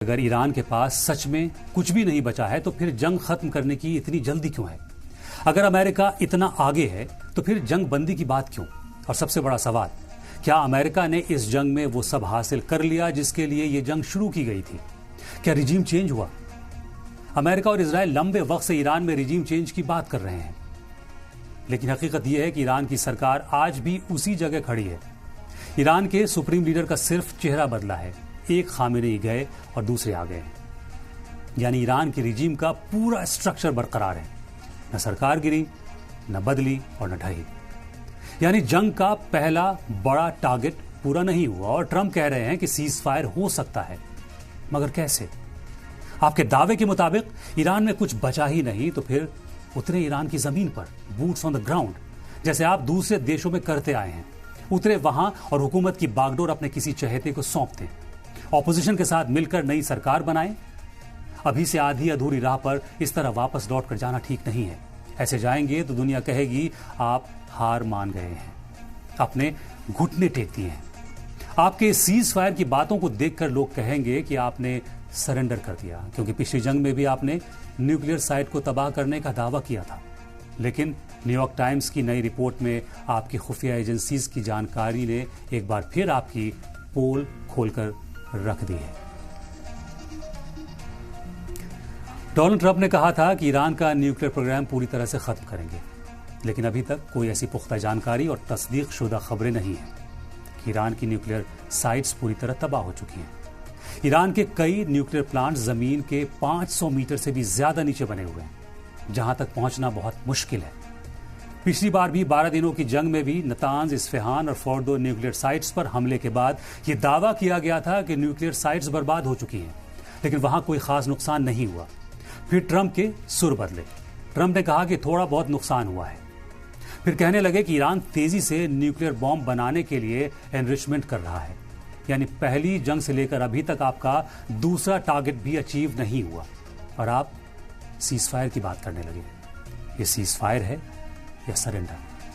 अगर ईरान के पास सच में कुछ भी नहीं बचा है तो फिर जंग खत्म करने की इतनी जल्दी क्यों है? अगर अमेरिका इतना आगे है तो फिर जंग बंदी की बात क्यों? और सबसे बड़ा सवाल, क्या अमेरिका ने इस जंग में वो सब हासिल कर लिया जिसके लिए ये जंग शुरू की गई थी? क्या रिजीम चेंज हुआ? अमेरिका और इजराइल लंबे वक्त से ईरान में रिजीम चेंज की बात कर रहे हैं, लेकिन हकीकत यह है कि ईरान की सरकार आज भी उसी जगह खड़ी है। ईरान के सुप्रीम लीडर का सिर्फ चेहरा बदला है, एक खामेनेई गए और दूसरे आ गए। यानी ईरान के रिजीम का पूरा स्ट्रक्चर बरकरार है, न सरकार गिरी, न बदली और न ढही। यानी जंग का पहला बड़ा टारगेट पूरा नहीं हुआ और ट्रंप कह रहे हैं कि सीज फायर हो सकता है, मगर कैसे? आपके दावे के मुताबिक ईरान में कुछ बचा ही नहीं, तो फिर उतरे ईरान की जमीन पर, बूट्स ऑन द ग्राउंड, जैसे आप दूसरे देशों में करते आए हैं। उतरे वहां और हुकूमत की बागडोर अपने किसी चहेते को सौंप दें, ऑपोजिशन के साथ मिलकर नई सरकार बनाएं। अभी से आधी अधूरी राह पर इस तरह वापस लौट कर जाना ठीक नहीं है। ऐसे जाएंगे तो दुनिया कहेगी आप हार मान गए हैं, अपने घुटने टेक दिए हैं। आपके सीज फायर की बातों को देखकर लोग कहेंगे कि आपने सरेंडर कर दिया, क्योंकि पिछली जंग में भी आपने न्यूक्लियर साइट को तबाह करने का दावा किया था। लेकिन न्यूयॉर्क टाइम्स की नई रिपोर्ट में आपकी खुफिया एजेंसीज की जानकारी ने एक बार फिर आपकी पोल खोलकर रख दी है। डोनाल्ड ट्रंप ने कहा था कि ईरान का न्यूक्लियर प्रोग्राम पूरी तरह से खत्म करेंगे, लेकिन अभी तक कोई ऐसी पुख्ता जानकारी और तस्दीक शुदा खबरें नहीं हैं कि ईरान की न्यूक्लियर साइट्स पूरी तरह तबाह हो चुकी हैं। ईरान के कई न्यूक्लियर प्लांट जमीन के 500 मीटर से भी ज्यादा नीचे बने हुए हैं, जहां तक पहुंचना बहुत मुश्किल है। पिछली बार भी 12 दिनों की जंग में भी नतांज, इस्फहान और फोर्डो न्यूक्लियर साइट्स पर हमले के बाद यह दावा किया गया था कि न्यूक्लियर साइट्स बर्बाद हो चुकी हैं, लेकिन वहां कोई खास नुकसान नहीं हुआ। फिर ट्रंप के सुर बदले। ट्रंप ने कहा कि थोड़ा बहुत नुकसान हुआ है। फिर कहने लगे कि ईरान तेजी से न्यूक्लियर बॉम्ब बनाने के लिए एनरिचमेंट कर रहा है। यानी पहली जंग से लेकर अभी तक आपका दूसरा टारगेट भी अचीव नहीं हुआ और आप सीज फायर की बात करने लगे। ये सीज फायर है या सरेंडर?